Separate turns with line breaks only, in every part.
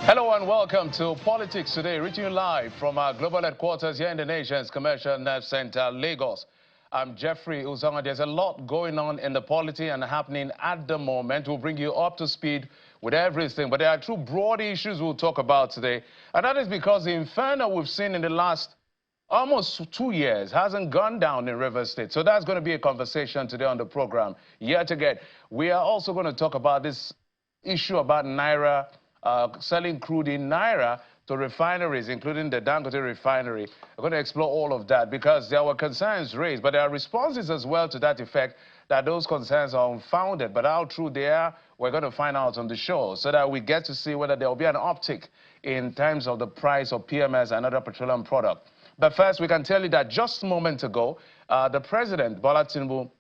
Hello and welcome to Politics Today, reaching you live from our global headquarters here in the nation's commercial nerve center, Lagos. I'm Jeffrey Uzonga. There's a lot going on in the polity and happening at the moment. We'll bring you up to speed with everything, but there are two broad issues we'll talk about today, and that is because the inferno we've seen in the last almost 2 years hasn't gone down in Rivers State. So that's going to be a conversation today on the program. Yet again, we are also going to talk about this issue about Naira, selling crude in Naira to refineries, including the Dangote refinery. We're going to explore all of that because there were concerns raised, but there are responses as well to that effect that those concerns are unfounded. But how true they are, we're going to find out on the show so that we get to see whether there will be an uptick in terms of the price of PMS and other petroleum product. But first, we can tell you that just a moment ago, the President, Bola Tinubu,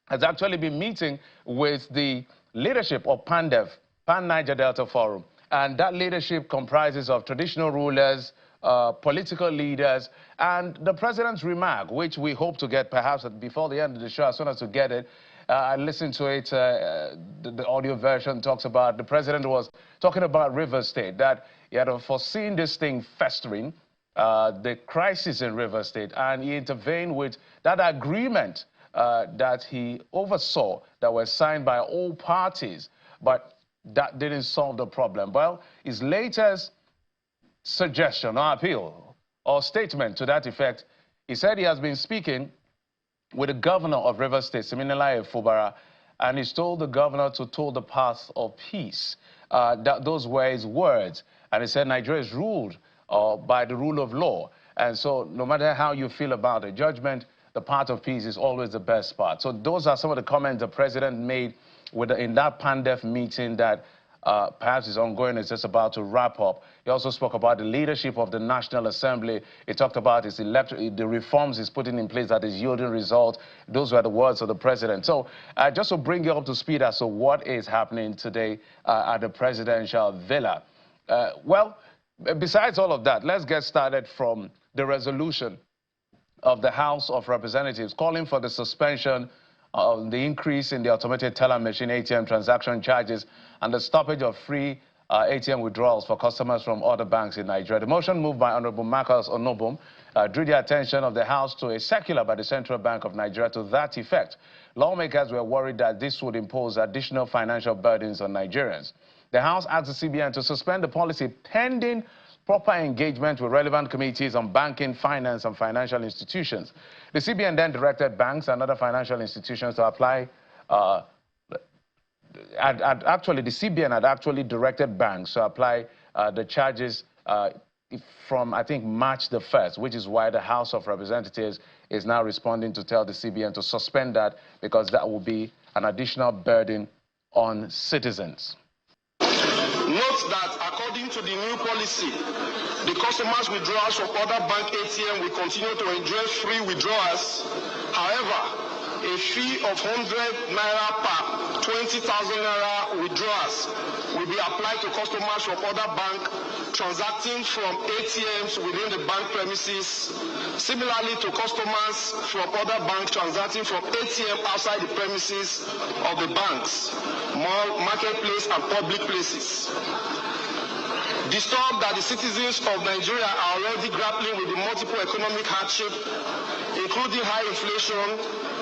has actually been meeting with the leadership of PANDEF, Pan-Niger Delta Forum. And that leadership comprises of traditional rulers, political leaders, and the president's remark, which we hope to get perhaps before the end of the show. As soon as we get it, I listened to it. The audio version talks about the president was talking about Rivers State, that he had foreseen this thing festering, the crisis in Rivers State, and he intervened with that agreement that he oversaw that was signed by all parties. But that didn't solve the problem. Well, his latest suggestion or appeal or statement to that effect, he said he has been speaking with the governor of Rivers State, Siminalayi Fubara, and he's told the governor to toe the path of peace. Those were his words. And he said Nigeria is ruled by the rule of law. And so no matter how you feel about it, judgment, the path of peace is always the best part. So those are some of the comments the president made in that PANDEF meeting that perhaps is ongoing, is just about to wrap up. He also spoke about the leadership of the National Assembly. He talked about the reforms he's putting in place that is yielding results. Those were the words of the president. So just to bring you up to speed as to what is happening today at the presidential villa. Well, besides all of that, let's get started from the resolution of the House of Representatives calling for the suspension of the increase in the automated teller machine ATM transaction charges and the stoppage of free ATM withdrawals for customers from other banks in Nigeria. The motion moved by Honorable Marcus Onobum drew the attention of the House to a circular by the Central Bank of Nigeria to that effect. Lawmakers were worried that this would impose additional financial burdens on Nigerians. The House asked the CBN to suspend the policy pending proper engagement with relevant committees on banking, finance, and financial institutions. The CBN then directed banks and other financial institutions to apply. Actually, the CBN had actually directed banks to apply the charges from, I think, March the 1st, which is why the House of Representatives is now responding to tell the CBN to suspend that because that will be an additional burden on citizens.
Note that according to the new policy, the customers' withdrawals from other bank ATM will continue to enjoy free withdrawals. However, a fee of 100 Naira per 20,000 Naira withdrawals will be applied to customers from other banks transacting from ATMs within the bank premises. Similarly to customers from other banks transacting from ATM outside the premises of the banks, mall, marketplace, and public places. Disturbed that the citizens of Nigeria are already grappling with the multiple economic hardship, including high inflation,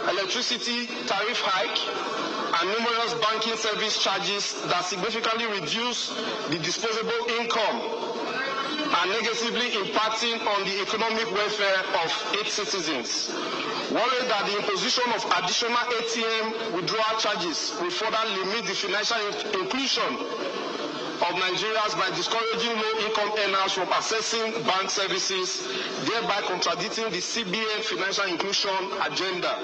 electricity tariff hike, and numerous banking service charges that significantly reduce the disposable income and negatively impacting on the economic welfare of its citizens. Worried that the imposition of additional ATM withdrawal charges will further limit the financial inclusion of Nigerians by discouraging low-income earners from accessing bank services, thereby contradicting the CBN financial inclusion agenda.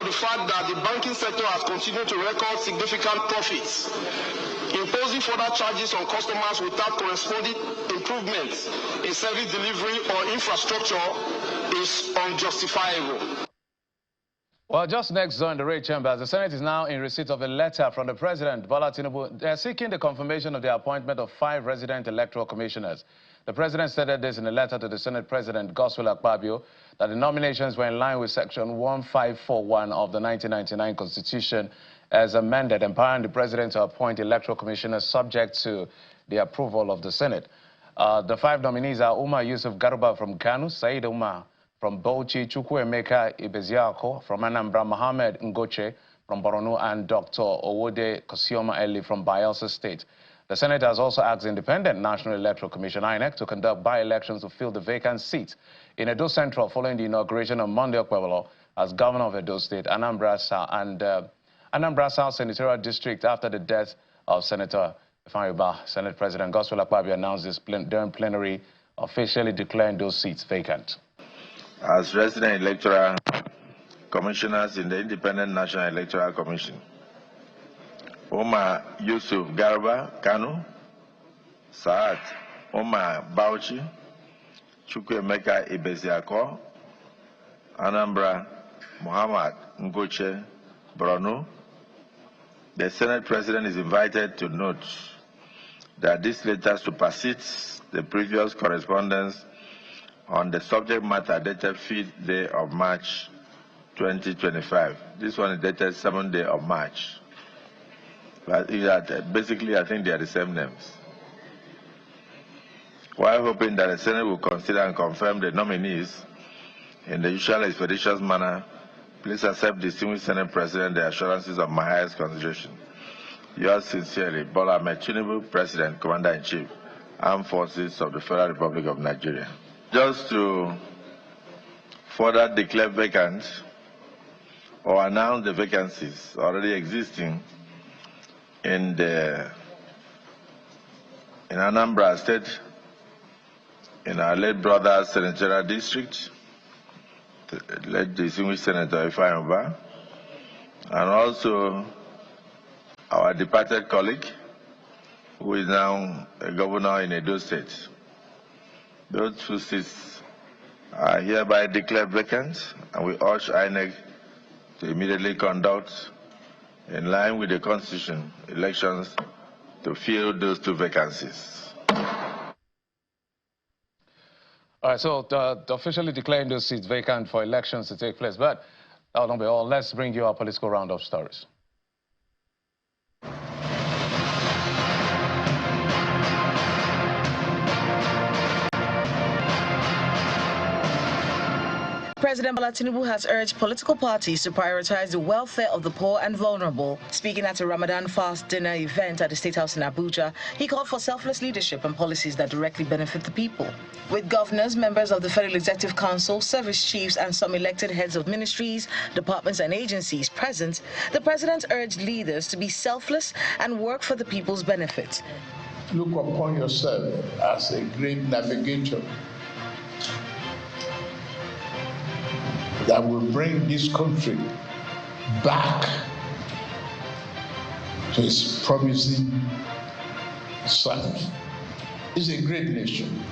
The fact that the banking sector has continued to record significant profits, imposing further charges on customers without corresponding improvements in service delivery or infrastructure is unjustifiable.
Well, just next door in the Ray Chambers, the Senate is now in receipt of a letter from the President, Bola Tinubu. They're seeking the confirmation of the appointment of 5 resident electoral commissioners. The President stated this in a letter to the Senate President, Godswill Akpabio, that the nominations were in line with Section 1541 of the 1999 Constitution as amended, empowering the President to appoint electoral commissioners subject to the approval of the Senate. The 5 nominees are Umar Yusuf Garba from Kano, Said Umar from Bauchi, Chukwuemeka Ibeziako from Anambra, Mohammed Ngoche from Borno, and Dr. Owode Kosioma Eli from Bayelsa State. The Senate has also asked the Independent National Electoral Commission, INEC, to conduct by-elections to fill the vacant seats in Edo Central following the inauguration of Monday Okpebholo as governor of Edo State, Anambra South Senatorial District after the death of Senator Ifeanyi. Senate President Godswill Akpabio announced this during plenary, officially declaring those seats vacant.
As resident electoral commissioners in the Independent National Electoral Commission, Umar Yusuf Garba, Kano, Saad Umar Bauchi, Chukwuemeka Ibeziako, Anambra, Mohammed Ngoche, Borno. The Senate President is invited to note that this letter supersedes the previous correspondence on the subject matter dated 5th day of March 2025. This one is dated 7th day of March. But basically, I think they are the same names. While hoping that the Senate will consider and confirm the nominees in the usual expeditious manner, please accept, distinguished Senate President, the assurances of my highest consideration. Yours sincerely, Bola Ahmed Tinubu, President, Commander-in-Chief, Armed Forces of the Federal Republic of Nigeria. Just to further declare vacant or announce the vacancies already existing in Anambra State, in our late brother's senatorial district, the late distinguished Senator Ifeanyi, and also our departed colleague, who is now a governor in Edo State. Those 2 seats are hereby declared vacant, and we urge INEC to immediately conduct, in line with the Constitution, elections to fill those 2 vacancies.
All right, so officially declaring those seats vacant for elections to take place. But that will not be all. Let's bring you our political roundup stories.
President Bola Tinubu has urged political parties to prioritize the welfare of the poor and vulnerable. Speaking at a Ramadan fast dinner event at the State House in Abuja, he called for selfless leadership and policies that directly benefit the people. With governors, members of the Federal Executive Council, service chiefs, and some elected heads of ministries, departments, and agencies present, the president urged leaders to be selfless and work for the people's benefit.
Look upon yourself as a great navigator that will bring this country back to its promising self. It's a great nation.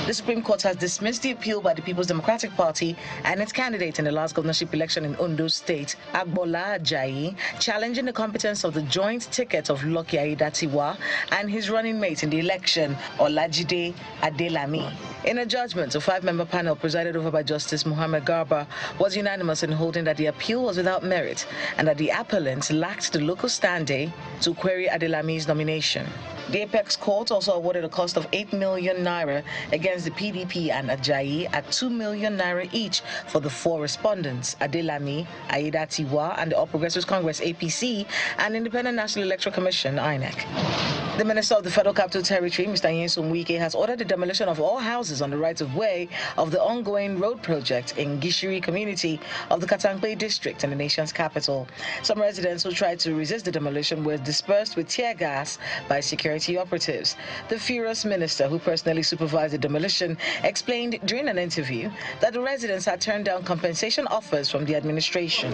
The Supreme Court has dismissed the appeal by the People's Democratic Party and its candidate in the last governorship election in Ondo State, Agbola Ajayi, challenging the competence of the joint ticket of Lucky Aiyedatiwa and his running mate in the election, Olajide Adelami. In a judgment, a 5-member panel presided over by Justice Mohammed Garba was unanimous in holding that the appeal was without merit and that the appellant lacked the local standing to query Adelami's nomination. The Apex Court also awarded a cost of 8 million naira against the PDP and Ajayi at 2 million naira each for the 4 respondents, Adelami, Aiyedatiwa, and the All Progressives Congress APC, and Independent National Electoral Commission INEC. The Minister of the Federal Capital Territory, Mr. Nyesom Wike, has ordered the demolition of all houses on the right-of-way of the ongoing road project in Gishiri community of the Katankwe district in the nation's capital. Some residents who tried to resist the demolition were dispersed with tear gas by security operatives. The furious minister, who personally supervised the demolition, explained during an interview that the residents had turned down compensation offers from the administration.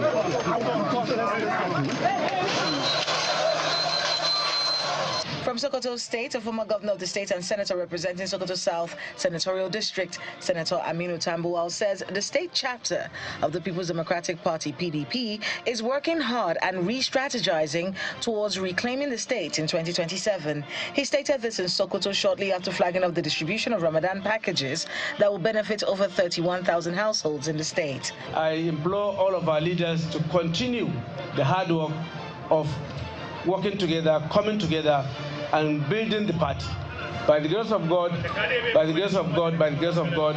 From Sokoto State, a former governor of the state and senator representing Sokoto South Senatorial District, Senator Aminu Tambuwal, says the state chapter of the People's Democratic Party, PDP, is working hard and re-strategizing towards reclaiming the state in 2027. He stated this in Sokoto shortly after flagging of the distribution of Ramadan packages that will benefit over 31,000 households in the state.
I implore all of our leaders to continue the hard work of working together, coming together, and building the party. By the grace of God, by the grace of God, by the grace of God,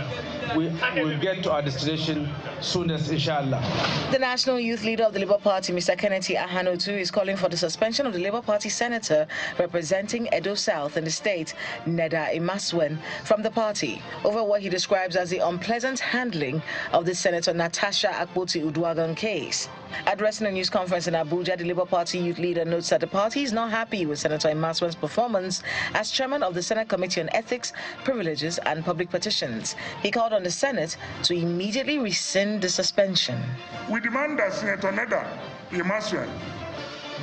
we will get to our destination soonest, inshallah.
The National Youth Leader of the Labour Party, Mr. Kennedy Ahanotu, is calling for the suspension of the Labour Party senator representing Edo South in the state, Neda Imaswen, from the party over what he describes as the unpleasant handling of the Senator Natasha Akpoti-Uduaghan case. Addressing a news conference in Abuja, the Labour Party youth leader notes that the party is not happy with Senator Imaswen's performance as chairman of the Senate Committee on Ethics, Privileges and Public Petitions. He called on the Senate to immediately rescind the suspension.
We demand that Senator Neda Imaswen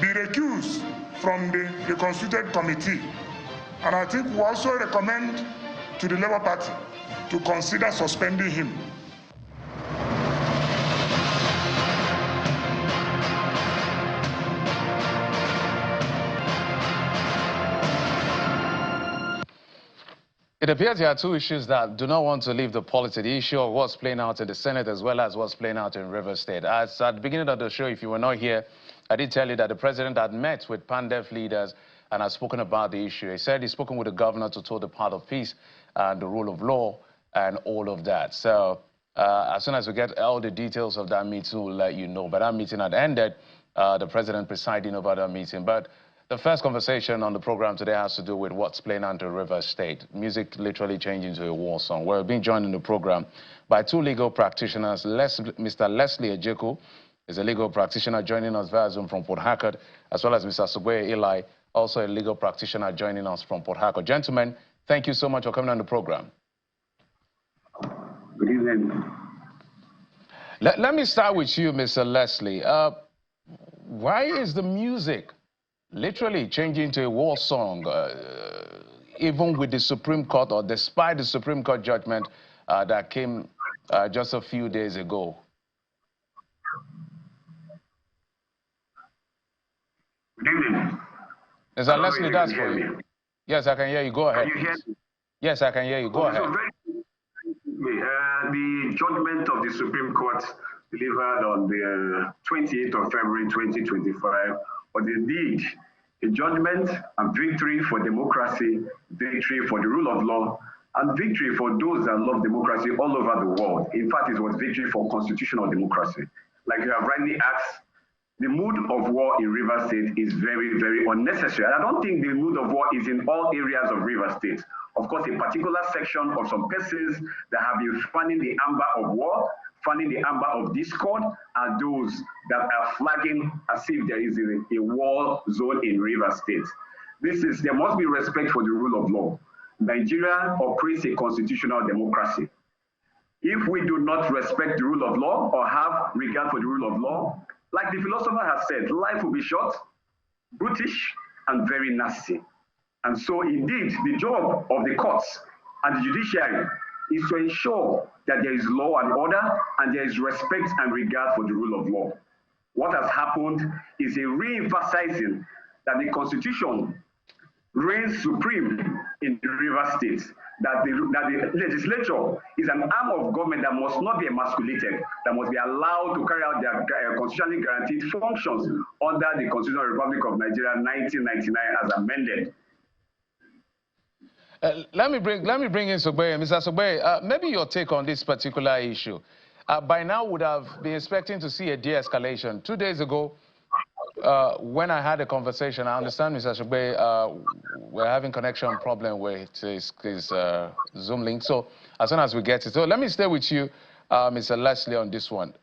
be recused from the constituted committee. And I think we also recommend to the Labour Party to consider suspending him.
It appears there are two issues that do not want to leave the polity. The issue of what's playing out in the Senate as well as what's playing out in Rivers State. As at the beginning of the show, if you were not here, I did tell you that the president had met with PANDEF leaders and has spoken about the issue. He said he's spoken with the governor to tour the path of peace and the rule of law and all of that. So as soon as we get all the details of that meeting, we'll let you know. But that meeting had ended, the president presiding over that meeting. But the first conversation on the program today has to do with what's playing out in Rivers State. Music literally changing to a war song. We're being joined in the program by two legal practitioners. Mr. Leslie Ejeku is a legal practitioner joining us via Zoom from Port Harcourt, as well as Mr. Sugwe Eli, also a legal practitioner joining us from Port Harcourt. Gentlemen, thank you so much for coming on the program.
Good evening.
Let me start with you, Mr. Leslie. Why is the music literally changing to a war song, even with the Supreme Court, or despite the Supreme Court judgment that came just a few days ago?
Good evening.
Mr. Leslie, that's for you. Yes, I can hear you. Go ahead.
Can you hear me?
Yes, I can hear you. Go ahead.
The judgment of the Supreme Court delivered on the 28th of February 2025 was indeed a judgment and victory for democracy, victory for the rule of law, and victory for those that love democracy all over the world. In fact, it was victory for constitutional democracy. Like you have rightly asked, the mood of war in Rivers State is very, very unnecessary. And I don't think the mood of war is in all areas of Rivers State. Of course, a particular section of some persons that have been fanning the amber of war, fanning the amber of discord, are those that are flagging as if there is a war zone in Rivers State. There must be respect for the rule of law. Nigeria operates a constitutional democracy. If we do not respect the rule of law or have regard for the rule of law, like the philosopher has said, life will be short, brutish, and very nasty. And so indeed, the job of the courts and the judiciary is to ensure that there is law and order and there is respect and regard for the rule of law. What has happened is a re-emphasizing that the Constitution reigns supreme in the Rivers State, that the legislature is an arm of government that must not be emasculated, that must be allowed to carry out their constitutionally guaranteed functions under the Constitutional Republic of Nigeria 1999 as amended.
Let me bring in Sugbe. Mr. Sugbe, maybe your take on this particular issue. By now, would have been expecting to see a de-escalation. 2 days ago, when I had a conversation, I understand, Mr. Sugbe, we're having connection problem with his Zoom link. So as soon as we get it, so let me stay with you, Mr. Leslie, on this one.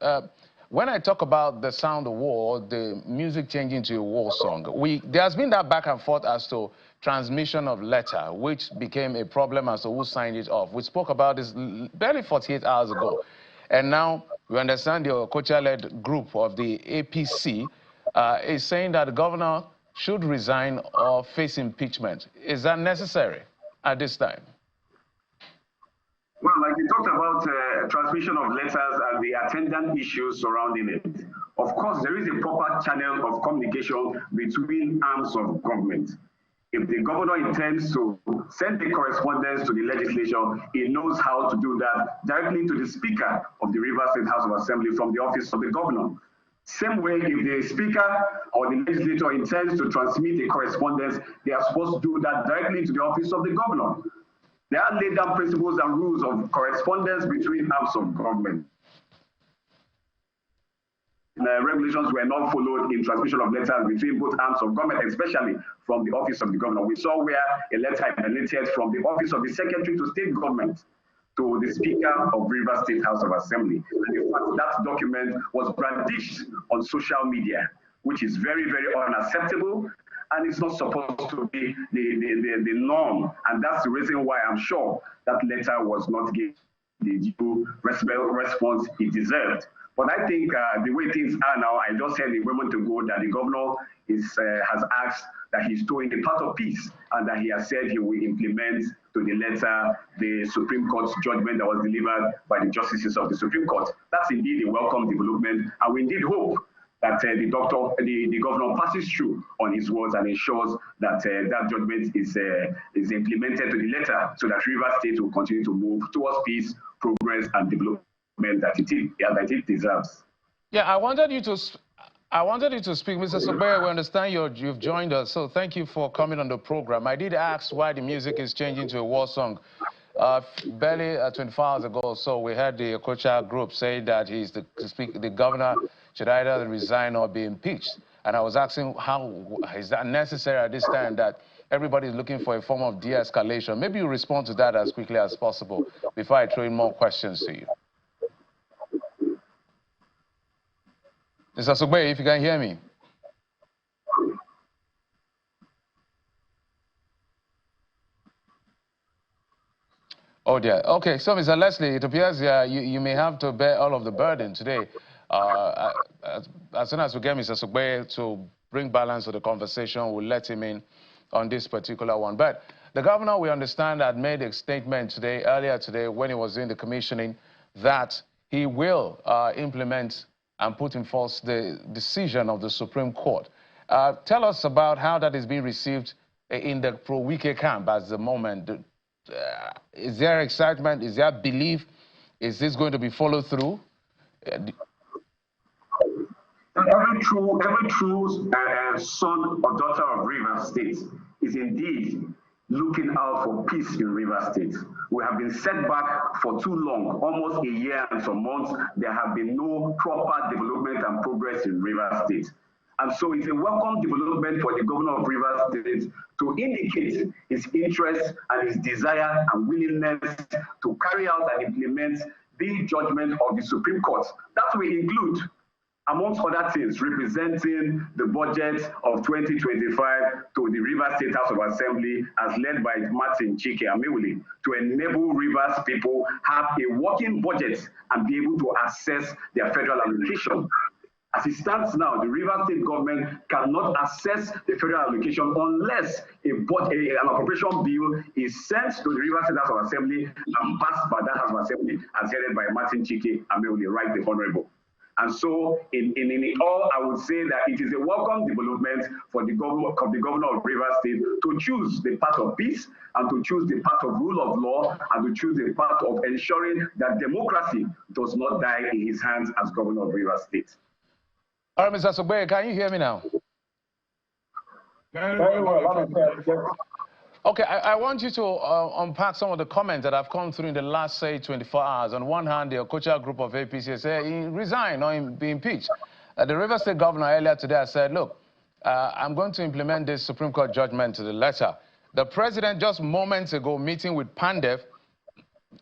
When I talk about the sound of war, the music changing to a war song, there has been that back and forth as to transmission of letter, which became a problem as to who signed it off. We spoke about this barely 48 hours ago. And now we understand the Okocha-led group of the APC is saying that the governor should resign or face impeachment. Is that necessary at this time?
Well, like you talked about transmission of letters and the attendant issues surrounding it. Of course, there is a proper channel of communication between arms of government. If the governor intends to send the correspondence to the legislature, he knows how to do that directly to the Speaker of the Rivers State House of Assembly from the office of the governor. Same way, if the speaker or the legislator intends to transmit a correspondence, they are supposed to do that directly to the office of the governor. There are laid down principles and rules of correspondence between arms of government. Regulations were not followed in transmission of letters between both arms of government, especially from the office of the governor. We saw where a letter emanated from the office of the secretary to state government to the Speaker of Rivers State House of Assembly. And in fact, that document was brandished on social media, which is very, very unacceptable, and it's not supposed to be the norm. And that's the reason why I'm sure that letter was not given the due response it deserved. But I think the way things are now, I just heard a moment ago that the governor has asked that he's towing a part of peace, and that he has said he will implement to the letter the Supreme Court's judgment that was delivered by the justices of the Supreme Court. That's indeed a welcome development, and we indeed hope that the governor passes through on his words and ensures that that judgment is implemented to the letter, so that Rivers State will continue to move towards peace, progress, and development that it deserves.
Yeah, I wanted you to speak, Mr. Sobeye. We understand you've joined us, so thank you for coming on the program. I did ask why the music is changing to a war song. Barely 24 hours ago or so, we heard the Okocha group say that the governor should either resign or be impeached. And I was asking, how is that necessary at this time that everybody is looking for a form of de-escalation? Maybe you respond to that as quickly as possible before I throw in more questions to you. Mr. Sobeye, if you can hear me. Oh dear. Okay, so Mr. Leslie, it appears you may have to bear all of the burden today. As soon as we get Mr. Sobeye to bring balance to the conversation, we'll let him in on this particular one. But the governor, we understand, had made a statement earlier today, when he was in the commissioning, that he will implement and put in force the decision of the Supreme Court. Tell us about how that is being received in the pro-Wike camp at the moment. Is there excitement? Is there belief? Is this going to be followed through?
Every true son or daughter of Rivers State is indeed looking out for peace in Rivers State. We have been set back for too long, almost a year and some months. There have been no proper development and progress in Rivers State. And so it's a welcome development for the governor of Rivers State to indicate his interest and his desire and willingness to carry out and implement the judgment of the Supreme Court. That will include, amongst other things, representing the budget of 2025 to the Rivers State House of Assembly as led by Martin Chike Amewule, to enable Rivers people have a working budget and be able to access their federal allocation. As it stands now, the Rivers State government cannot access the federal allocation unless an appropriation bill is sent to the Rivers State House of Assembly and passed by that House of Assembly as headed by Martin Chike Amewule, right the Honorable. And so, in all, I would say that it is a welcome development for the governor of Rivers State to choose the path of peace and to choose the path of rule of law and to choose the path of ensuring that democracy does not die in his hands as governor of Rivers State.
All right, Mr. Sobeye, can you hear me now?
Very well.
Okay, I want you to unpack some of the comments that have come through in the last, say, 24 hours. On one hand, the Okocha group of APC said he resign or be impeached. The Rivers State governor earlier today said, look, I'm going to implement this Supreme Court judgment to the letter. The president, just moments ago, meeting with Pandev,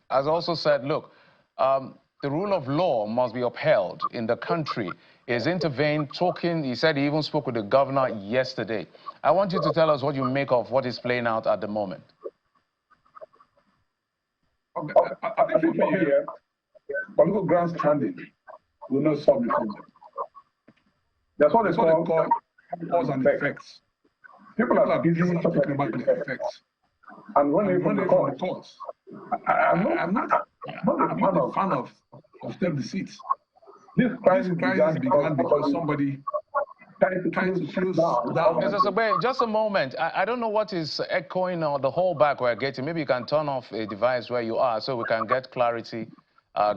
has also said, look, the rule of law must be upheld in the country. He's intervened, talking, he said he even spoke with the governor yesterday. I want you to tell us what you make of what is playing out at the moment.
Okay, I think for me here, political grandstanding will not solve the problem. That's what they call cause and effects. People are busy talking about the effects and running from the cause. I'm not a fan of step the seats. This crisis began because somebody trying to close down.
Mr. Sobeye, just a moment. I don't know what is echoing or the whole back we're getting. Maybe you can turn off a device where you are so we can get clarity,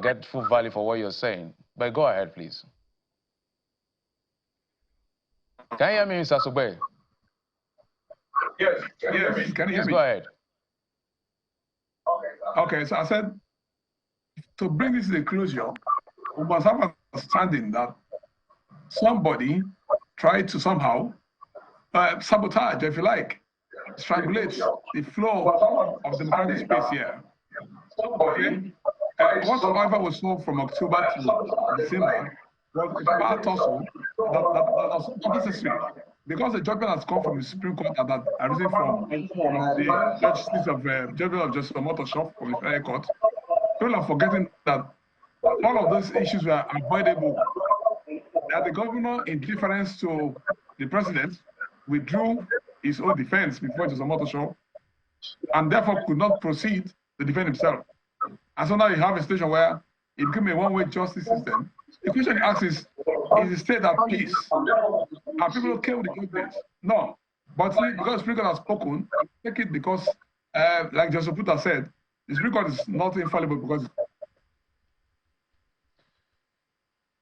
get full value for what you're saying. But go ahead, please. Can you hear me, Mr. Sugbe?
Yes, can you hear me?
Please go ahead.
Okay, so I said, to bring this to a closure, we must have an understanding that somebody tried to somehow sabotage, if you like, strangulate the flow of democratic space here. Okay? Whatsoever was sold from October to December was a part also that was unnecessary, because the judgment has come from the Supreme Court and that arisen from the judgment of Justice Omotosho from the Federal Court. People are forgetting that all of those issues were avoidable. That the governor, in deference to the president, withdrew his own defense before Justice Omotosho, and therefore could not proceed to defend himself. And so now you have a situation where it became a one-way justice system. The question you ask is the state at peace? Are people okay with the judgment? No. But see, because the Supreme Court has spoken, take it because, like Justice Puta said, the Supreme Court is not infallible because...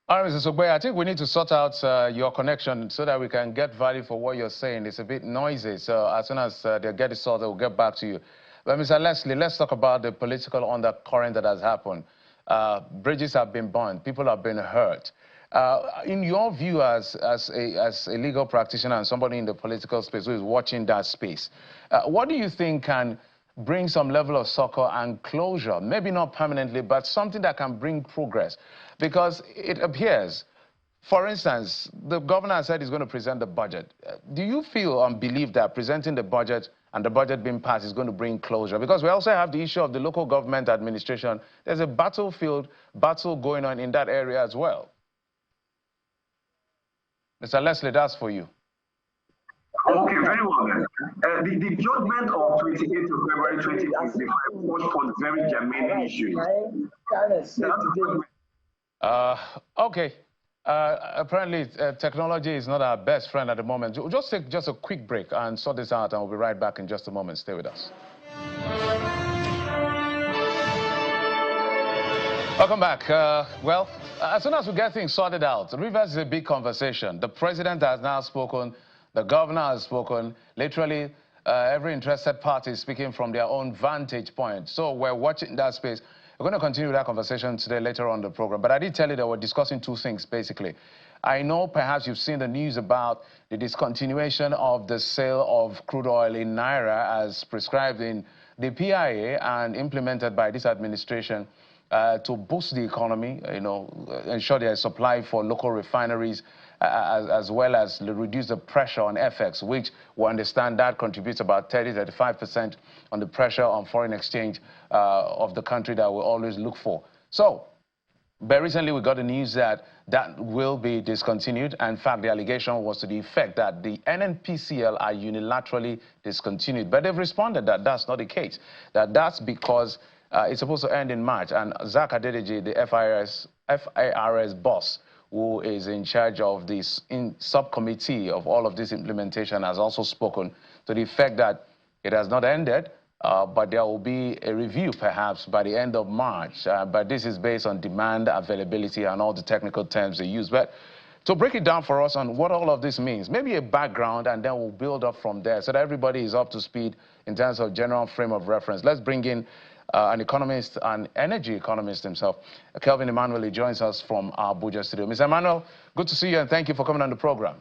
All right, Mr. Sugbe, I think we need to sort out your connection so that we can get value for what you're saying. It's a bit noisy, so as soon as they get it sorted, we'll get back to you. But Mr. Leslie, let's talk about the political undercurrent that has happened. Bridges have been burned. People have been hurt. In your view as a legal practitioner and somebody in the political space who is watching that space, what do you think can bring some level of succor and closure? Maybe not permanently, but something that can bring progress. Because it appears, for instance, the governor said he's going to present the budget. Do you feel and believe that presenting the budget and the budget being passed is going to bring closure? Because we also have the issue of the local government administration. There's a battle going on in that area as well. Mr. Leslie, that's for you.
Okay, very well then. The judgment of 28th of February 2025 was on very germane issues.
Okay. Apparently, technology is not our best friend at the moment. We'll just take a quick break and sort this out, and we'll be right back in just a moment. Stay with us. Welcome back. Well, as soon as we get things sorted out, Rivers is a big conversation. The president has now spoken. The governor has spoken. Literally, every interested party is speaking from their own vantage point. So we're watching that space. We're going to continue that conversation today later on the program. But I did tell you that we're discussing two things, basically. I know perhaps you've seen the news about the discontinuation of the sale of crude oil in Naira as prescribed in the PIA and implemented by this administration to boost the economy, ensure there's supply for local refineries, as well as reduce the pressure on FX, which we understand that contributes about 30–35% on the pressure on foreign exchange of the country that we always look for. So, very recently we got the news that that will be discontinued. In fact, the allegation was to the effect that the NNPCL are unilaterally discontinued. But they've responded that that's not the case, that's because it's supposed to end in March. And Zach Adedeji, the FIRS boss, who is in charge of this subcommittee of all of this implementation, has also spoken to the effect that it has not ended, but there will be a review perhaps by the end of March. But this is based on demand, availability, and all the technical terms they use. But to break it down for us on what all of this means, maybe a background, and then we'll build up from there so that everybody is up to speed in terms of general frame of reference. Let's bring in an economist, an energy economist himself. Kelvin Emmanuel joins us from our Abuja studio. Mr. Emmanuel, good to see you, and thank you for coming on the program.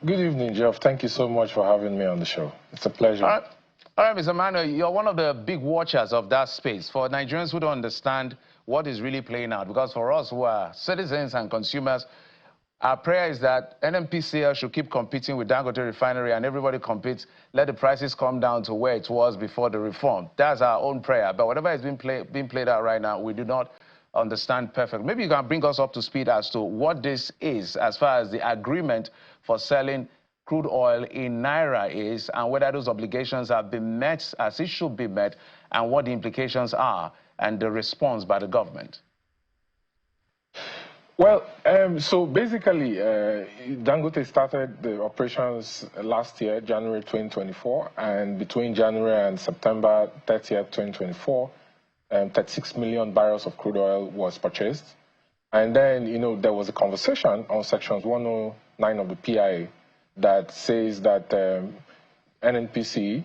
Good evening, Jeff. Thank you so much for having me on the show. It's a pleasure.
All right, Mr. Emmanuel, you're one of the big watchers of that space. For Nigerians who don't understand what is really playing out, because for us who are citizens and consumers, our prayer is that NNPCL should keep competing with Dangote Refinery and everybody competes. Let the prices come down to where it was before the reform. That's our own prayer. But whatever is being played out right now, we do not understand perfectly. Maybe you can bring us up to speed as to what this is as far as the agreement for selling crude oil in Naira is, and whether those obligations have been met as it should be met, and what the implications are, and the response by the government.
Well, so basically, Dangote started the operations last year, January 2024, and between January and September 30th, 2024, 36 million barrels of crude oil was purchased. And then, you know, there was a conversation on sections 109 of the PIA that says that NNPC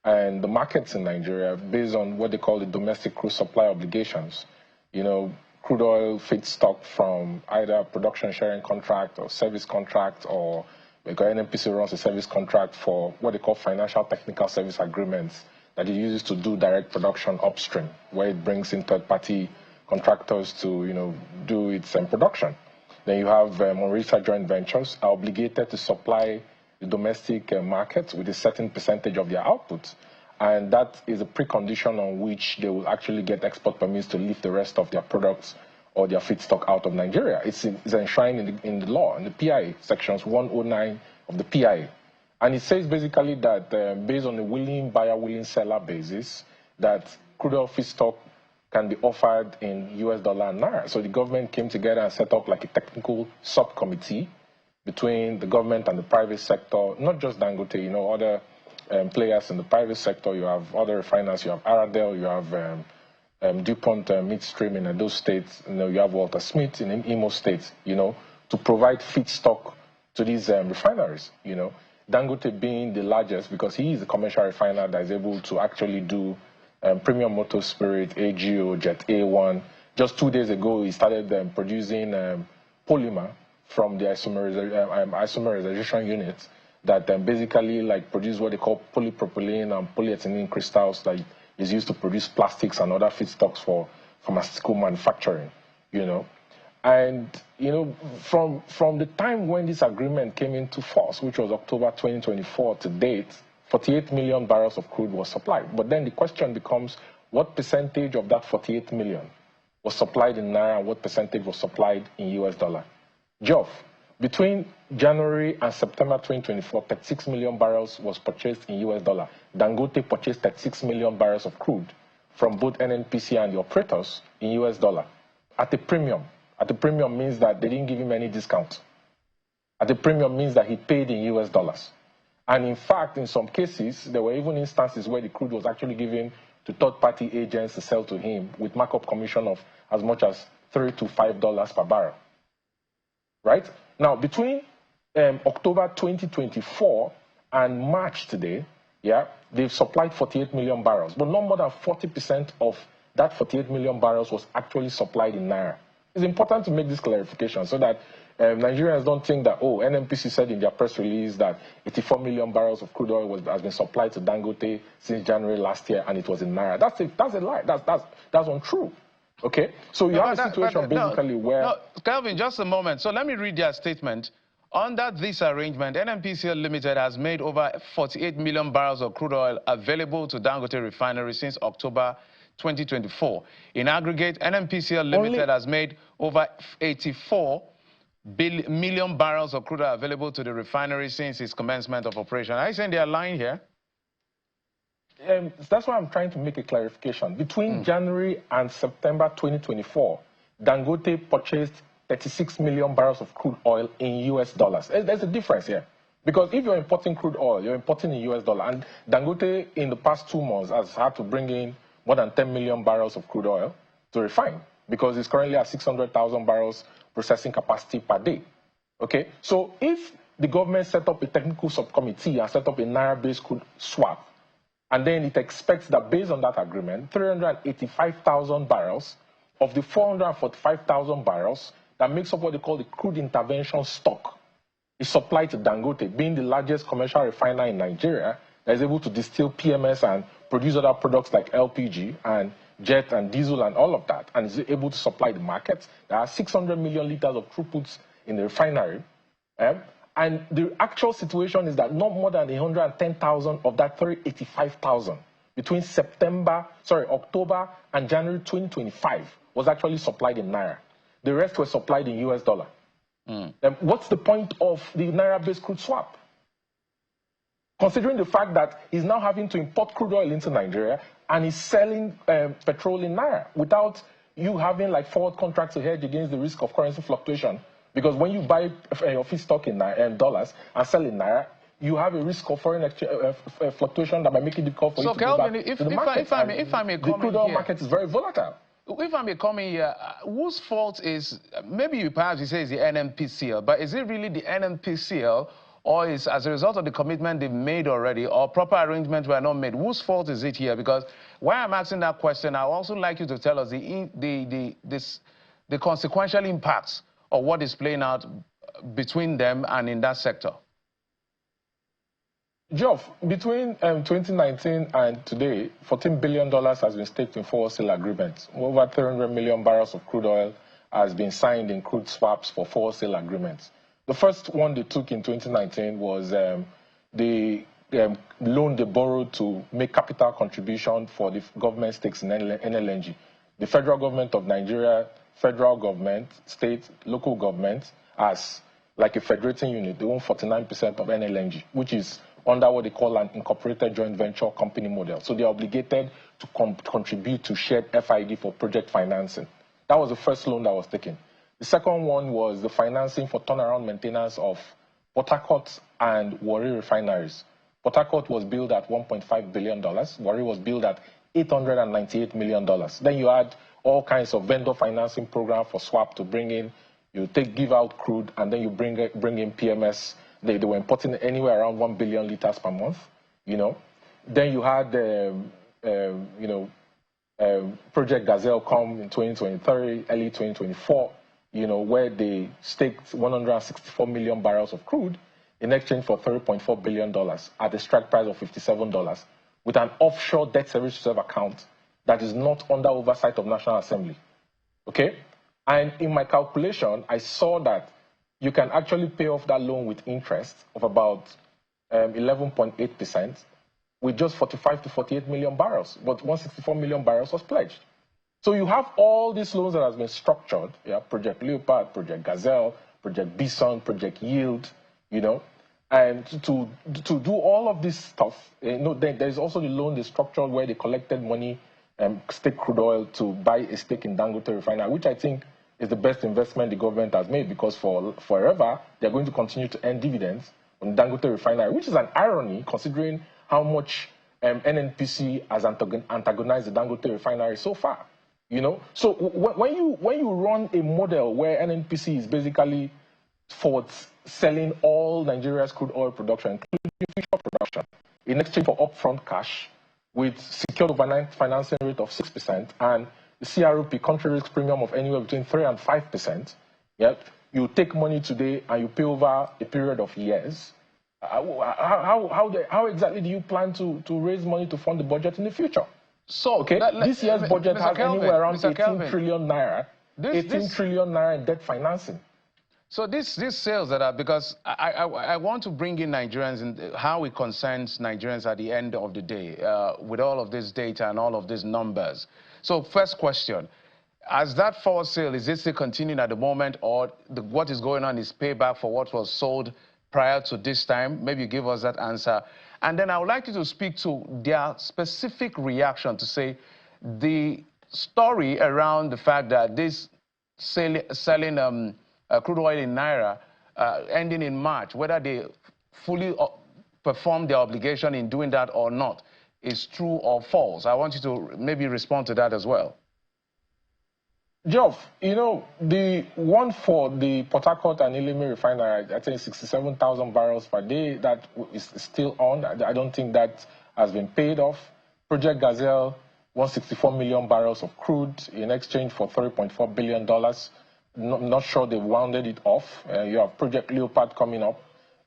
and the markets in Nigeria, based on what they call the domestic crude supply obligations, you know, crude oil feedstock from either production sharing contract or service contract, or because NNPC runs a service contract for what they call financial technical service agreements that it uses to do direct production upstream, where it brings in third-party contractors to, you know, do its production. Then you have Mauritius joint ventures are obligated to supply the domestic market with a certain percentage of their output. And that is a precondition on which they will actually get export permits to lift the rest of their products or their feedstock out of Nigeria. It's enshrined in the law, in the PIA, sections 109 of the PIA. And it says basically that based on a willing buyer, willing seller basis, that crude oil feedstock can be offered in US dollar and Naira. So the government came together and set up like a technical subcommittee between the government and the private sector, not just Dangote, you know, other players in the private sector. You have other refiners, you have Aradel, you have DuPont midstream in those states, you know, you have Walter Smith in Imo State, you know, to provide feedstock to these refineries, you know. Dangote being the largest because he is a commercial refiner that is able to actually do premium motor spirit, AGO, Jet A1. Just 2 days ago, he started producing polymer from the isomerization units that basically like produce what they call polypropylene and polyethylene crystals that is used to produce plastics and other feedstocks for pharmaceutical manufacturing, you know. And, you know, from the time when this agreement came into force, which was October 2024 to date, 48 million barrels of crude was supplied. But then the question becomes, what percentage of that 48 million was supplied in Naira and what percentage was supplied in US dollar? Geoff, between January and September 2024, 36 million barrels was purchased in US dollar. Dangote purchased 36 million barrels of crude from both NNPC and the operators in US dollar at a premium. At a premium means that they didn't give him any discount. At a premium means that he paid in US dollars. And in fact, in some cases, there were even instances where the crude was actually given to third-party agents to sell to him with markup commission of as much as $3 to $5 per barrel. Right? Now, between October 2024 and March today, yeah, they've supplied 48 million barrels, but not more than 40% of that 48 million barrels was actually supplied in Naira. It's important to make this clarification so that Nigerians don't think that, oh, NNPC said in their press release that 84 million barrels of crude oil has been supplied to Dangote since January last year and it was in Naira. That's a lie. That's untrue. Okay? So you have a situation basically where... No,
Calvin, just a moment. So let me read their statement. Under this arrangement, NNPCL Limited has made over 48 million barrels of crude oil available to Dangote Refinery since October 2024. In aggregate, NNPCL Limited has made over 84 million barrels of crude oil available to the refinery since its commencement of operation. Are you saying they are lying here?
That's why I'm trying to make a clarification. Between January and September 2024, Dangote purchased 36 million barrels of crude oil in US dollars. There's a difference here. Because if you're importing crude oil, you're importing in US dollar. And Dangote, in the past 2 months, has had to bring in more than 10 million barrels of crude oil to refine, because it's currently at 600,000 barrels processing capacity per day. Okay, so if the government set up a technical subcommittee and set up a Naira-based crude swap, and then it expects that based on that agreement, 385,000 barrels of the 445,000 barrels that makes up what they call the crude intervention stock is supplied to Dangote, being the largest commercial refiner in Nigeria that is able to distill PMS and produce other products like LPG and jet and diesel and all of that, and is able to supply the markets. There are 600 million liters of throughputs in the refinery. And the actual situation is that not more than 110,000 of that 385,000 between October and January 2025 was actually supplied in Naira. The rest were supplied in US dollar. What's the point of the Naira-based crude swap? Considering the fact that he's now having to import crude oil into Nigeria and he's selling petrol in Naira without you having like forward contracts to hedge against the risk of currency fluctuation. Because when you buy your feedstock in dollars and sell in Naira, you have a risk of foreign exchange fluctuation that might make it difficult for you to go back to the market.
If I may
the crude oil market is very volatile.
If I may come in here, whose fault is, maybe perhaps you say it's the NNPCL, but is it really the NNPCL, or is as a result of the commitment they've made already, or proper arrangements were not made? Whose fault is it here? Because why I'm asking that question, I would also like you to tell us the consequential impacts of what is playing out between them and in that sector.
Geoff, between 2019 and today, $14 billion has been staked in 4 sale agreements. Over 300 million barrels of crude oil has been signed in crude swaps for 4 sale agreements. The first one they took in 2019 was the loan they borrowed to make capital contribution for the government stakes in NLNG. The federal government of Nigeria, federal government, state, local government, as like a federating unit, they own 49% of NLNG, which is under what they call an incorporated joint venture company model. So they're obligated to contribute to shared FID for project financing. That was the first loan that was taken. The second one was the financing for turnaround maintenance of Port Harcourt and Warri refineries. Port Harcourt was billed at $1.5 billion. Warri was billed at $898 million. Then you had all kinds of vendor financing program for swap to bring in. You give out crude, and then you bring in PMS. They were importing anywhere around 1 billion liters per month, you know. Then you had, Project Gazelle come in 2023, early 2024, you know, where they staked 164 million barrels of crude in exchange for $30.4 billion at a strike price of $57 with an offshore debt service reserve account that is not under oversight of National Assembly, okay? And in my calculation, I saw that you can actually pay off that loan with interest of about 11.8% with just 45 to 48 million barrels, but 164 million barrels was pledged. So you have all these loans that has been structured, yeah, Project Leopard, Project Gazelle, Project Bison, Project Yield, you know, and to do all of this stuff, you know, then there's also the loan they structured where they collected money and stake crude oil to buy a stake in Dangote refinery, which I think is the best investment the government has made, because for forever, they're going to continue to earn dividends on Dangote refinery, which is an irony considering how much NNPC has antagonized the Dangote refinery so far, you know? So when you run a model where NNPC is basically for selling all Nigeria's crude oil production, including future production, in exchange for upfront cash with secured overnight financing rate of 6% and the CROP, country risk premium, of anywhere between 3 and 5%. Yep. You take money today and you pay over a period of years. How exactly do you plan to raise money to fund the budget in the future? So, okay, this year's budget has anywhere around 18 trillion naira. 18 trillion naira in debt financing.
So these sales that are, because I want to bring in Nigerians and how it concerns Nigerians at the end of the day with all of this data and all of these numbers. So first question, as that forced sale, is it still continuing at the moment, or what is going on is payback for what was sold prior to this time? Maybe you give us that answer. And then I would like you to speak to their specific reaction to say the story around the fact that this selling crude oil in Naira ending in March, whether they fully perform their obligation in doing that or not, is true or false. I want you to maybe respond to that as well.
Geoff, you know, the one for the Port Harcourt and Ilimi refinery, I think 67,000 barrels per day, that is still on. I don't think that has been paid off. Project Gazelle, 164 million barrels of crude in exchange for $3.4 billion. Not sure they've wounded it off. You have Project Leopard coming up.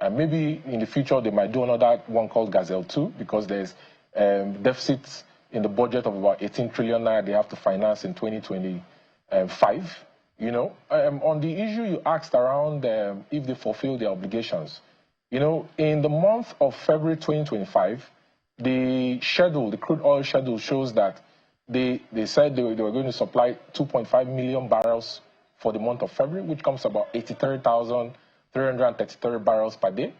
Maybe in the future they might do another one called Gazelle 2, because there's deficits in the budget of about 18 trillion naira they have to finance in 2025. You know, on the issue you asked around if they fulfill their obligations, you know, in the month of February 2025, the schedule, the crude oil schedule, shows that they said they were going to supply 2.5 million barrels for the month of February, which comes to about 83,333 barrels per day,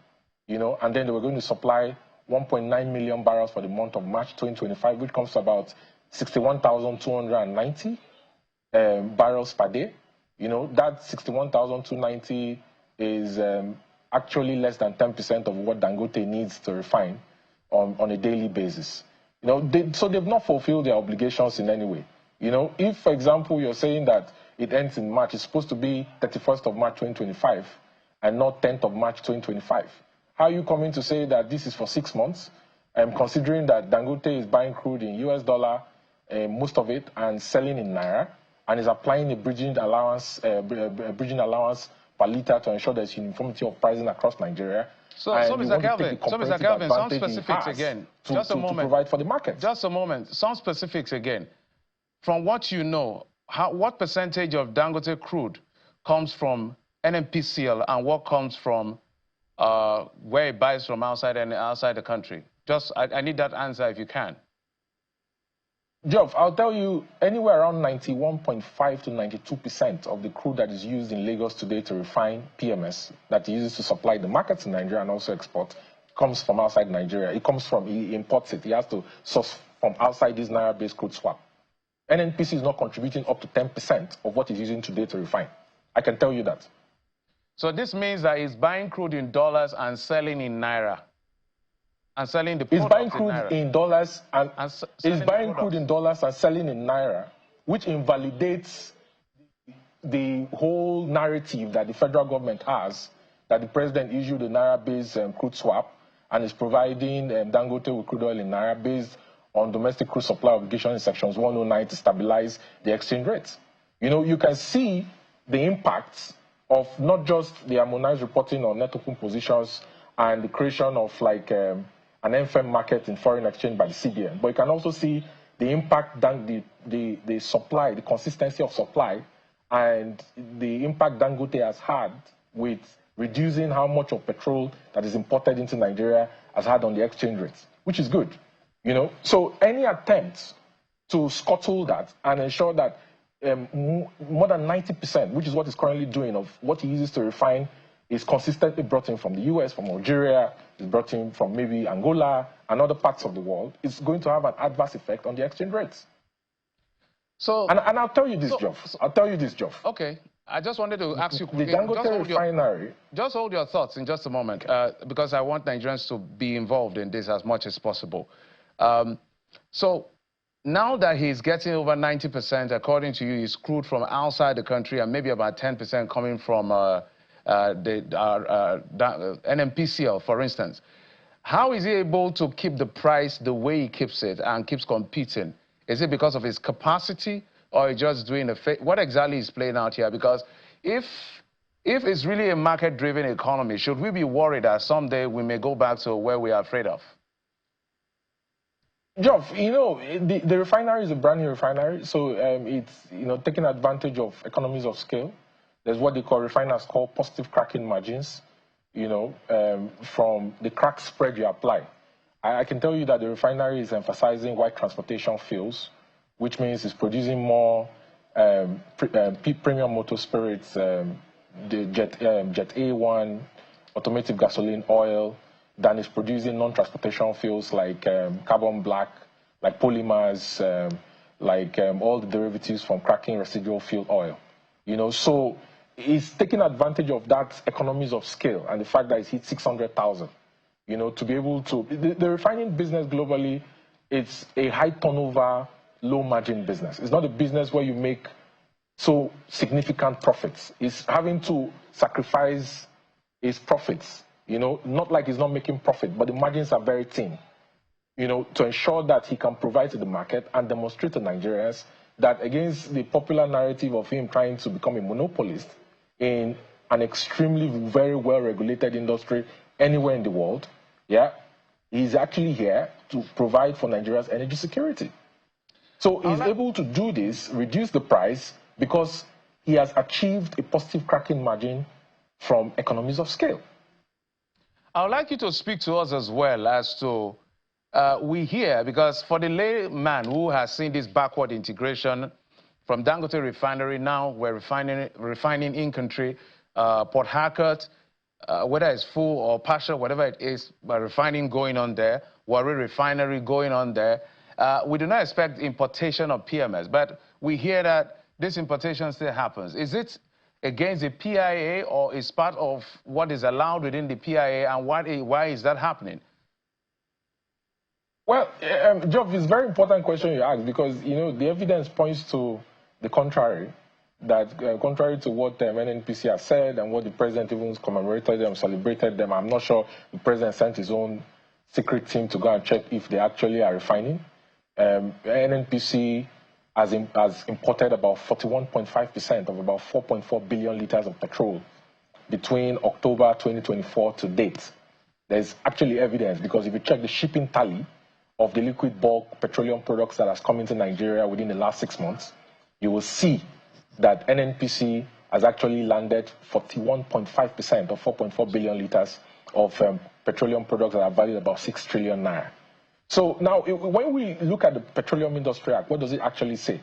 you know, and then they were going to supply 1.9 million barrels for the month of March 2025, which comes to about 61,290 barrels per day. You know, that 61,290 is actually less than 10% of what Dangote needs to refine on a daily basis. You know, so they've not fulfilled their obligations in any way. You know, if, for example, you're saying that it ends in March, it's supposed to be 31st of March 2025 and not 10th of March 2025. How are you coming to say that this is for 6 months, considering that Dangote is buying crude in US dollar, most of it, and selling in Naira, and is applying a bridging allowance per liter to ensure there's uniformity of pricing across Nigeria?
So Mr. Kelvin, some specifics again. Just a moment.
To provide for the market.
Just a moment. Some specifics again. From what you know, what percentage of Dangote crude comes from NNPCL and what comes from where it buys from outside the country? Just, I need that answer if you can.
Geoff, I'll tell you, anywhere around 91.5 to 92% of the crude that is used in Lagos today to refine PMS, that he uses to supply the markets in Nigeria and also export, comes from outside Nigeria. It comes from, he imports it. He has to source from outside this Naira-based crude swap. NNPC is not contributing up to 10% of what he's using today to refine. I can tell you that.
So this means that he's buying crude in dollars and selling in Naira. And selling the
product. He's buying crude in dollars and he's buying crude in dollars and selling in Naira, which invalidates the whole narrative that the federal government has, that the president issued a Naira-based crude swap and is providing Dangote with crude oil in Naira based on domestic crude supply obligation in sections 109 to stabilize the exchange rates. You know, you can see the impacts of not just the harmonized reporting on net open positions and the creation of like an FM market in foreign exchange by the CBN, but you can also see the impact, the supply, the consistency of supply, and the impact Dangote has had with reducing how much of petrol that is imported into Nigeria has had on the exchange rates, which is good. You know, so any attempt to scuttle that and ensure that more than 90%, which is what he's currently doing, of what he uses to refine is consistently brought in from the US, from Algeria, is brought in from maybe Angola and other parts of the world, is going to have an adverse effect on the exchange rates. So, and I'll tell you this, Geoff. I'll tell you this, Geoff.
Okay. I just wanted to ask you
the Dangote refinery.
Just hold your thoughts in just a moment, because I want Nigerians to be involved in this as much as possible. So now that he's getting over 90%, according to you, is crude from outside the country and maybe about 10% coming from NNPCL, for instance. How is he able to keep the price the way he keeps it and keeps competing? Is it because of his capacity, or just doing what exactly is playing out here? Because if it's really a market-driven economy, should we be worried that someday we may go back to where we are afraid of?
Geoff, you know, the refinery is a brand new refinery, so it's, you know, taking advantage of economies of scale. There's what they call, refiners call positive cracking margins, you know, from the crack spread you apply. I can tell you that the refinery is emphasizing white transportation fuels, which means it's producing more premium motor spirits, the Jet A1, automotive gasoline oil, than is producing non-transportation fuels like carbon black, like polymers, all the derivatives from cracking residual fuel oil. You know, so it's taking advantage of that economies of scale and the fact that it's hit 600,000. You know, to be able to, the refining business globally, it's a high turnover, low margin business. It's not a business where you make so significant profits. It's having to sacrifice its profits. You know, not like he's not making profit, but the margins are very thin, you know, to ensure that he can provide to the market and demonstrate to Nigerians that against the popular narrative of him trying to become a monopolist in an extremely very well-regulated industry anywhere in the world, yeah, he's actually here to provide for Nigeria's energy security. So he's able to do this, reduce the price, because he has achieved a positive cracking margin from economies of scale.
I would like you to speak to us as well as to, we hear, because for the layman who has seen this backward integration from Dangote refinery, now we're refining in country, Port Harcourt, whether it's full or partial, whatever it is, refining going on there, Warri refinery going on there. We do not expect importation of PMS, but we hear that this importation still happens. Is it against the PIA, or is part of what is allowed within the PIA, and why is that happening?
Well, Geoff, it's a very important question you ask because, you know, the evidence points to the contrary, that contrary to what NNPC has said and what the president even commemorated them, celebrated them, I'm not sure the president sent his own secret team to go and check if they actually are refining. NNPC has imported about 41.5% of about 4.4 billion liters of petrol between October 2024 to date. There's actually evidence because if you check the shipping tally of the liquid bulk petroleum products that has come into Nigeria within the last 6 months, you will see that NNPC has actually landed 41.5% of 4.4 billion liters of petroleum products that are valued about 6 trillion naira. So now, when we look at the Petroleum Industry Act, what does it actually say?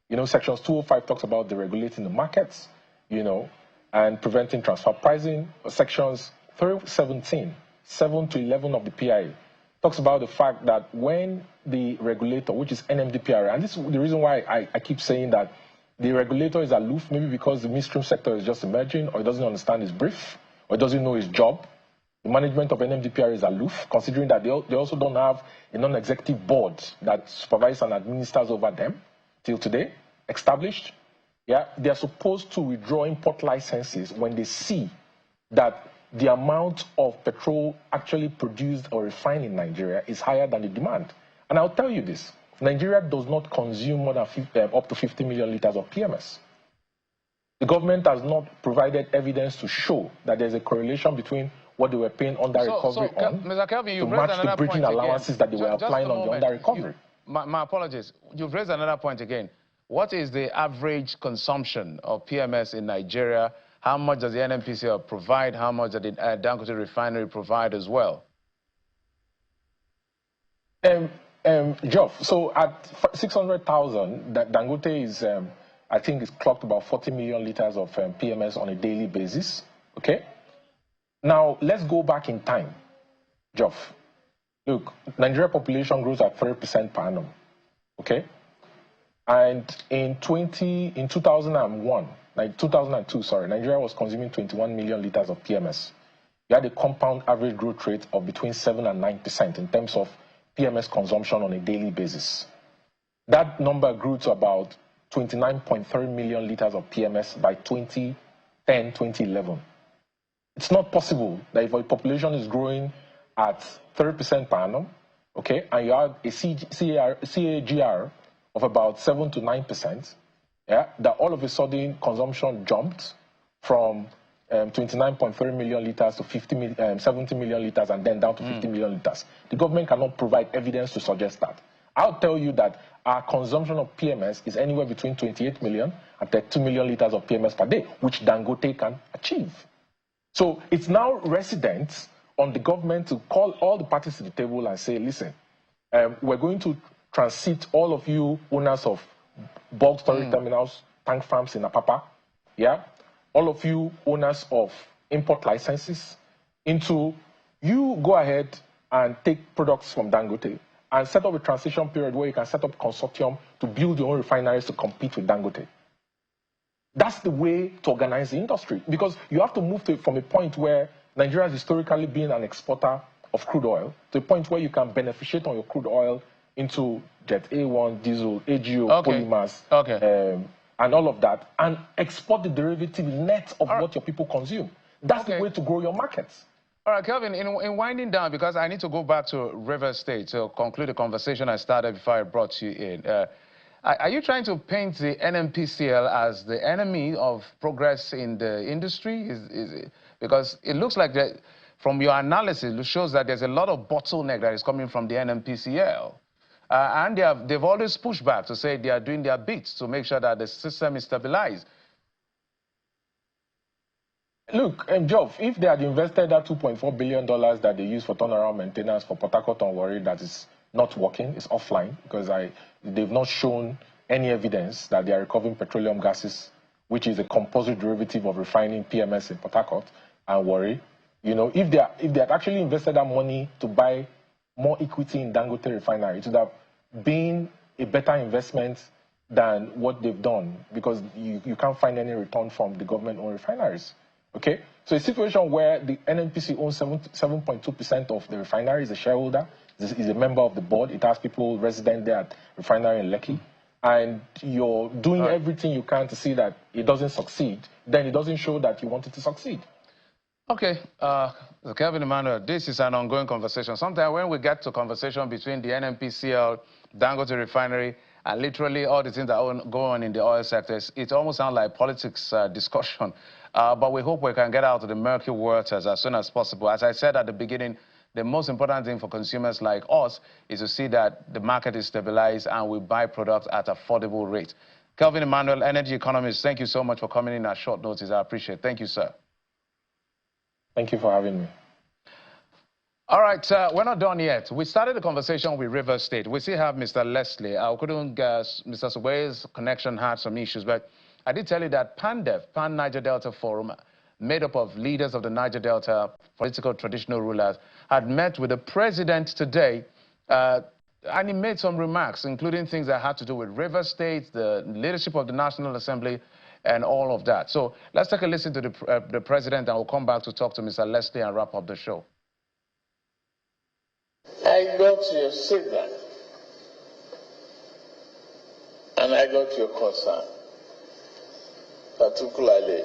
You know, Sections 205 talks about deregulating the markets, you know, and preventing transfer pricing. Sections 317, 7 to 11 of the PIA talks about the fact that when the regulator, which is NMDPRA, and this is the reason why I keep saying that the regulator is aloof, maybe because the midstream sector is just emerging, or it doesn't understand his brief, or it doesn't know his job. The management of NMDPRA is aloof, considering that they also don't have a non-executive board that supervises and administers over them till today, established. Yeah, they are supposed to withdraw import licenses when they see that the amount of petrol actually produced or refined in Nigeria is higher than the demand. And I'll tell you this, Nigeria does not consume more than up to 50 million liters of PMS. The government has not provided evidence to show that there's a correlation between what they were paying under recovery
Mr. Kelvin,
to match the bridging allowances that they were applying on the under recovery.
My apologies. You've raised another point again. What is the average consumption of PMS in Nigeria? How much does the NNPC provide? How much does the Dangote refinery provide as well?
Geoff, so at 600,000, Dangote is, I think, is clocked about 40 million liters of PMS on a daily basis. Okay. Now let's go back in time, Geoff. Look, Nigeria population grows at 3% per annum. Okay. And in 2002, sorry, Nigeria was consuming 21 million liters of PMS. You had a compound average growth rate of between 7 and 9% in terms of PMS consumption on a daily basis. That number grew to about 29.3 million liters of PMS by 2010, 2011. It's not possible that if a population is growing at 30% per annum, okay, and you have a CAGR of about 7 to 9%, yeah, that all of a sudden consumption jumped from 29.3 million liters to 70 million liters and then down to 50 million liters. The government cannot provide evidence to suggest that. I'll tell you that our consumption of PMS is anywhere between 28 million and 32 million liters of PMS per day, which Dangote can achieve. So it's now resident on the government to call all the parties to the table and say, listen, we're going to transit all of you owners of bulk storage terminals, tank farms in Apapa, yeah, all of you owners of import licenses, into you go ahead and take products from Dangote and set up a transition period where you can set up a consortium to build your own refineries to compete with Dangote. That's the way to organize the industry, because you have to move from a point where Nigeria has historically been an exporter of crude oil to a point where you can beneficiate on your crude oil into Jet A1, diesel, AGO, polymers, and all of that, and export the derivative net of what your people consume. That's the way to grow your markets.
All right, Kelvin, in winding down, because I need to go back to Rivers State to conclude the conversation I started before I brought you in. Are you trying to paint the NNPCL as the enemy of progress in the industry? Because it looks like that from your analysis, it shows that there's a lot of bottleneck that is coming from the NNPCL. And they've always pushed back to say they are doing their bit to make sure that the system is stabilized.
Look, Geoff, if they had invested that $2.4 billion that they use for turnaround maintenance for Port Harcourt and Warri that is not working, it's offline, because they've not shown any evidence that they are recovering petroleum gases, which is a composite derivative of refining PMS in Port Harcourt and Warri. You know, if they had actually invested that money to buy more equity in Dangote refinery, it would have been a better investment than what they've done, because you can't find any return from the government-owned refineries. Okay, so a situation where the NNPC owns 7.2% of the refinery, is a shareholder, is a member of the board. It has people resident there at refinery in Lekki. And you're doing everything you can to see that it doesn't succeed, then it doesn't show that you want it to succeed.
Okay, Kevin Emmanuel, this is an ongoing conversation. Sometimes when we get to conversation between the NNPCL, Dangote Refinery, and literally all the things that go on in the oil sectors, it almost sounds like politics discussion. But we hope we can get out of the murky waters as soon as possible. As I said at the beginning, the most important thing for consumers like us is to see that the market is stabilized and we buy products at affordable rates. Kelvin Emmanuel, energy economist, thank you so much for coming in at short notice. I appreciate it. Thank you, sir.
Thank you for having me.
All right, we're not done yet. We started the conversation with Rivers State. We still have Mr. Leslie. I couldn't guess Mr. Suway's connection had some issues, but I did tell you that PANDEF, Pan-Niger Delta Forum, made up of leaders of the Niger Delta, political traditional rulers, had met with the president today, and he made some remarks, including things that had to do with Rivers State, the leadership of the National Assembly, and all of that. So let's take a listen to the president, and we'll come back to talk to Mr. Leslie and wrap up the show.
I got your signal, and I got your concern, particularly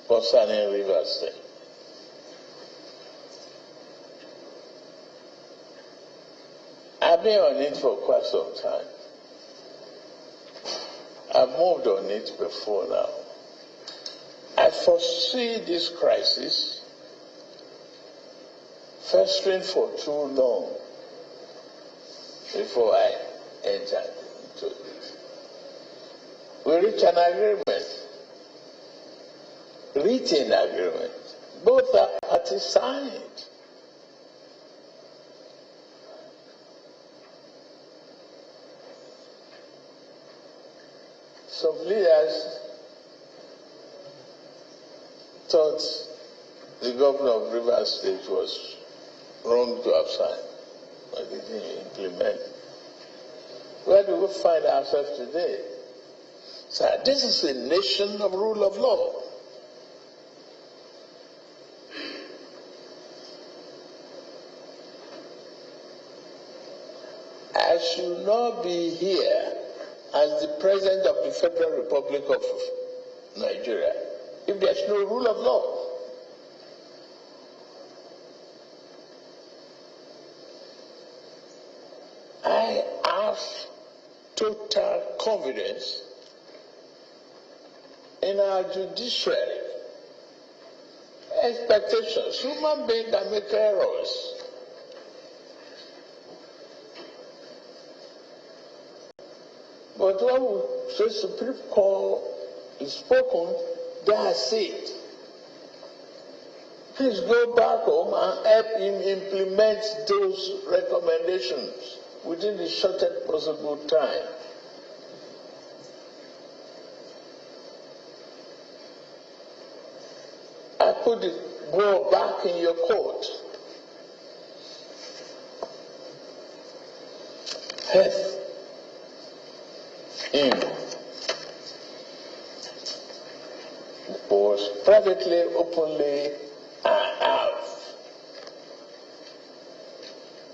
concerning Rivers State. I've been on it for quite some time. I've moved on it before now. I foresee this crisis festering for too long before I entered into it. We reached an agreement, written agreement. Both parties signed. Some leaders thought the governor of Rivers State was wrong to have signed, but they didn't implement. Where do we find ourselves today? So this is a nation of rule of law. I should not be here as the President of the Federal Republic of Nigeria if there's no rule of law. I have total confidence in our judiciary. Expectations. Human beings can make errors. But when we say Supreme Court is spoken, that's it. Please go back home and help him implement those recommendations within the shortest possible time. I put the ball back in your court. Health. Him was privately, openly, and out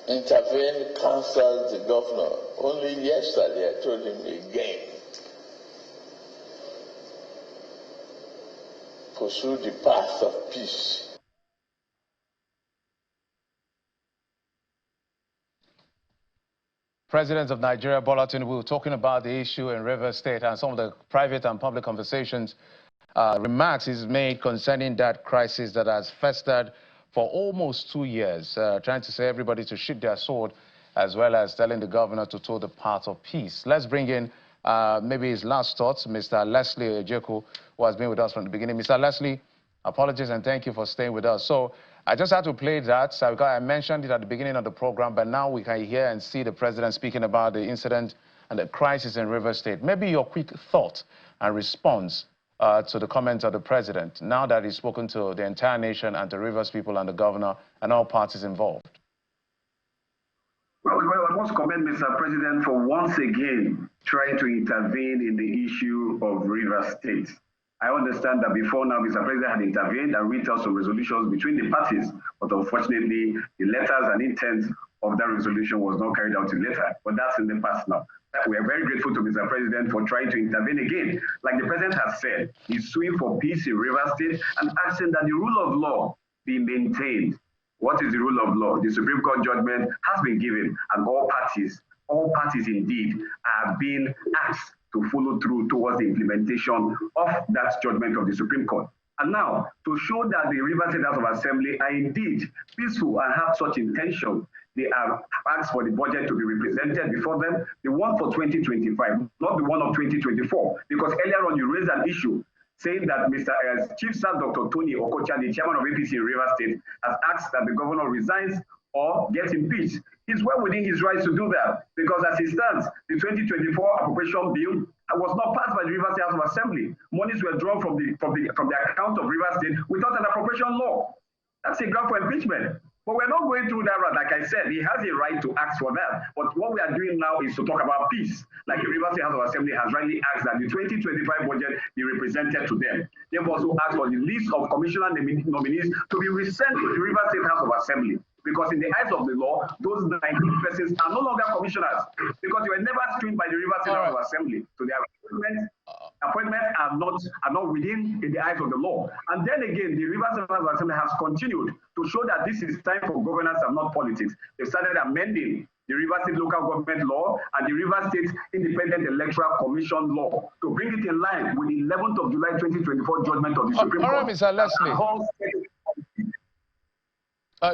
intervened, counseled the governor. Only yesterday I told him again, pursue the path of peace.
President of Nigeria, Bola Tinubu, were talking about the issue in Rivers State and some of the private and public conversations, remarks he's made concerning that crisis that has festered for almost 2 years, trying to say everybody to shoot their sword, as well as telling the governor to toe the path of peace. Let's bring in maybe his last thoughts, Mr. Leslie Ejeku, who has been with us from the beginning. Mr. Leslie, apologies and thank you for staying with us. So I just had to play that because I mentioned it at the beginning of the program, but now we can hear and see the president speaking about the incident and the crisis in Rivers State. Maybe your quick thought and response to the comments of the president, now that he's spoken to the entire nation and to Rivers people and the governor and all parties involved.
Well, I must commend Mr. President for once again trying to intervene in the issue of Rivers State. I understand that before now, Mr. President had intervened and reached out some resolutions between the parties, but unfortunately, the letters and intents of that resolution was not carried out till later, but that's in the past now. We are very grateful to Mr. President for trying to intervene again. Like the President has said, he's suing for peace in Rivers State and asking that the rule of law be maintained. What is the rule of law? The Supreme Court judgment has been given, and all parties indeed are being asked to follow through towards the implementation of that judgment of the Supreme Court. And now, to show that the Rivers State House of Assembly are indeed peaceful and have such intention, they have asked for the budget to be represented before them, the one for 2025, not the one of 2024. Because earlier on, you raised an issue saying that Mr. Chief Sir Dr. Tony Okocha, the chairman of APC in Rivers State, has asked that the governor resigns or gets impeached. He's well within his rights to do that, because as it stands, the 2024 appropriation bill was not passed by the Rivers State House of Assembly. Monies were drawn from the account of Rivers State without an appropriation law. That's a ground for impeachment. But we're not going through that route. Like I said, he has a right to ask for that. But what we are doing now is to talk about peace. Like the Rivers State House of Assembly has rightly asked that the 2025 budget be represented to them. They've also asked for the list of commissioner nominees to be resent to the Rivers State House of Assembly. Because in the eyes of the law, those 19 persons are no longer commissioners, because they were never screened by the Rivers State House of Assembly. So their appointments are not within in the eyes of the law. And then again, the Rivers State House of Assembly has continued to show that this is time for governance and not politics. They started amending the Rivers State Local Government Law and the Rivers State Independent Electoral Commission Law to bring it in line with the 11th of July 2024 judgment of the Supreme Court.
All right, Mr. Leslie.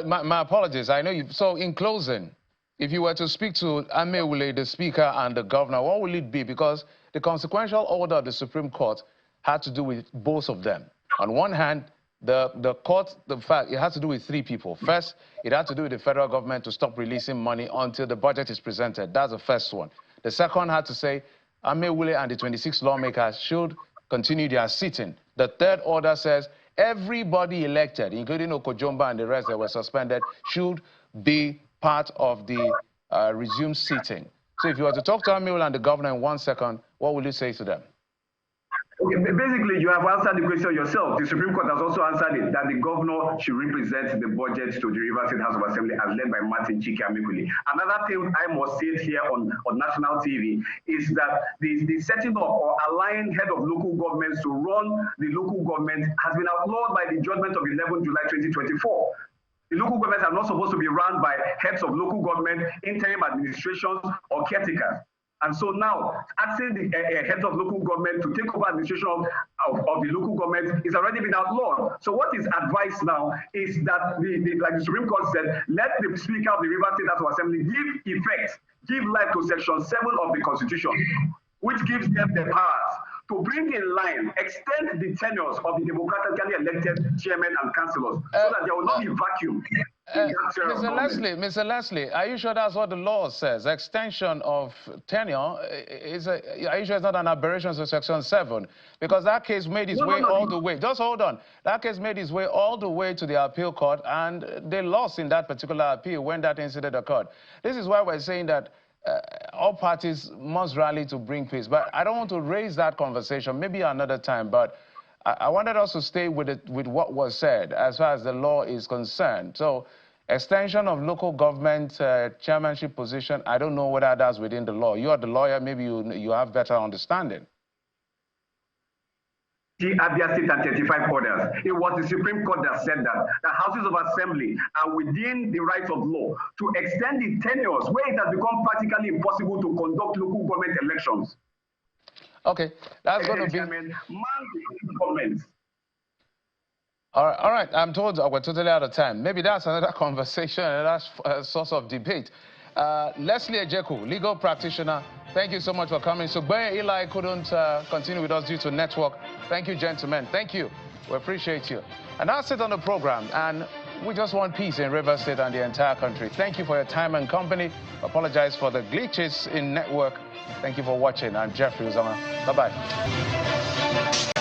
My apologies. I know you. So in closing, if you were to speak to Amewule, the Speaker, and the Governor, what will it be? Because the consequential order of the Supreme Court had to do with both of them. On one hand, the court, the fact, it has to do with three people. First, it had to do with the federal government to stop releasing money until the budget is presented. That's the first one. The second had to say Amewule and the 26 lawmakers should continue their sitting. The third order says everybody elected, including Okojomba and the rest that were suspended, should be part of the resumed sitting. So if you were to talk to Amewule and the governor in 1 second, what would you say to them?
Okay, basically, you have answered the question yourself. The Supreme Court has also answered it, that the governor should represent the budget to the Rivers State House of Assembly as led by Martin Chike Amewule. Another thing I must say here on national TV is that the setting up or aligning head of local governments to run the local government has been outlawed by the judgment of 11 July 2024. The local governments are not supposed to be run by heads of local government, interim administrations, or caretakers. And so now, asking the heads of local government to take over administration of the local government is already been outlawed. So what is advised now is that, like the Supreme Court said, let the Speaker of the Rivers State House of Assembly give life to Section 7 of the Constitution, which gives them the powers to bring in line, extend the tenures of the democratically elected chairmen and councillors so that there will not be vacuum.
Mr. Leslie, are you sure that's what the law says? Extension of tenure, are you sure it's not an aberration to Section 7? Because that case made its way all the way. Just hold on. That case made its way all the way to the appeal court, and they lost in that particular appeal when that incident occurred. This is why we're saying that all parties must rally to bring peace. But I don't want to raise that conversation, maybe another time, but I wanted us to stay with what was said as far as the law is concerned. So extension of local government chairmanship position, I don't know whether that's within the law. You are the lawyer, maybe you have better understanding.
The Abia State and 35 orders. It was the Supreme Court that said that the houses of assembly are within the rights of law to extend the tenures where it has become practically impossible to conduct local government elections.
Okay, that's going to be... All right, I'm told we're totally out of time. Maybe that's another conversation, another source of debate. Leslie Ejeku, legal practitioner, thank you so much for coming. So Eli couldn't continue with us due to network. Thank you, gentlemen. Thank you. We appreciate you. And that's it on the program. And we just want peace in Rivers State and the entire country. Thank you for your time and company. Apologize for the glitches in network. Thank you for watching. I'm Jeffrey Uzama. Bye-bye.